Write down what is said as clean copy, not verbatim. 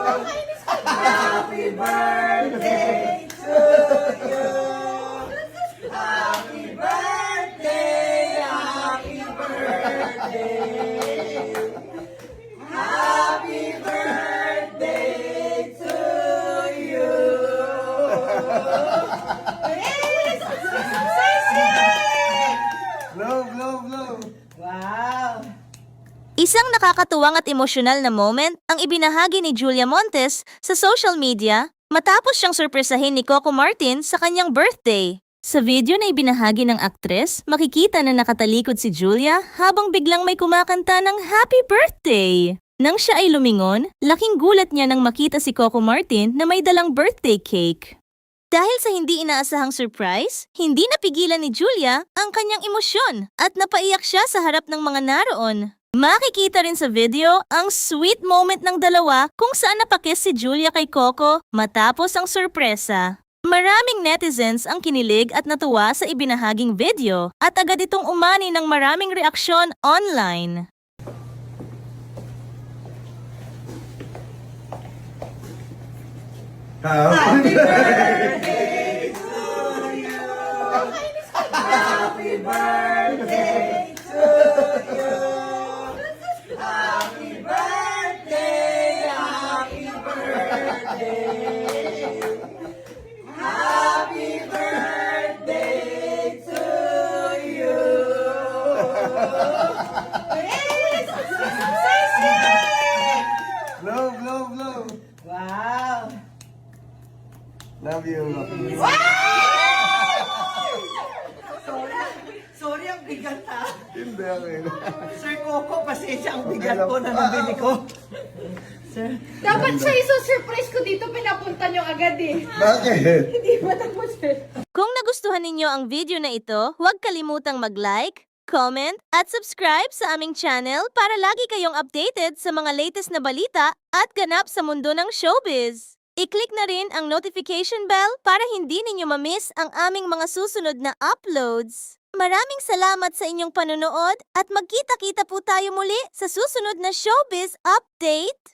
Happy birthday to you. Happy birthday, happy birthday. Happy birthday to you. Blow. Wow. Isang nakakatuwang at emosyonal na moment ang ibinahagi ni Julia Montes sa social media matapos siyang surpresahin ni Coco Martin sa kanyang birthday. Sa video na ibinahagi ng aktres, makikita na nakatalikod si Julia habang biglang may kumakanta ng Happy Birthday. Nang siya ay lumingon, laking gulat niya nang makita si Coco Martin na may dalang birthday cake. Dahil sa hindi inaasahang surprise, hindi napigilan ni Julia ang kanyang emosyon at napaiyak siya sa harap ng mga naroon. Makikita rin sa video ang sweet moment ng dalawa kung saan napakis si Julia kay Coco matapos ang sorpresa. Maraming netizens ang kinilig at natuwa sa ibinahaging video at agad itong umani ng maraming reaksyon online. Happy birthday to you. Happy birthday to you. Happy birthday, happy birthday. Happy birthday to you. Blow. Wow. Love you. Sorry, ang bigat ha. Hindi ako. Sir Coco, pasensya ang bigat po na nabili ko. Sir, Dapat siya iso-surprise ko dito, pinapunta nyo agad eh. Bakit? Hindi ba tapos eh? Kung nagustuhan ninyo ang video na ito, huwag kalimutang mag-like, comment, at subscribe sa aming channel para lagi kayong updated sa mga latest na balita at ganap sa mundo ng showbiz. I-click na rin ang notification bell para hindi ninyo ma-miss ang aming mga susunod na uploads. Maraming salamat sa inyong panonood at magkita-kita po tayo muli sa susunod na showbiz update.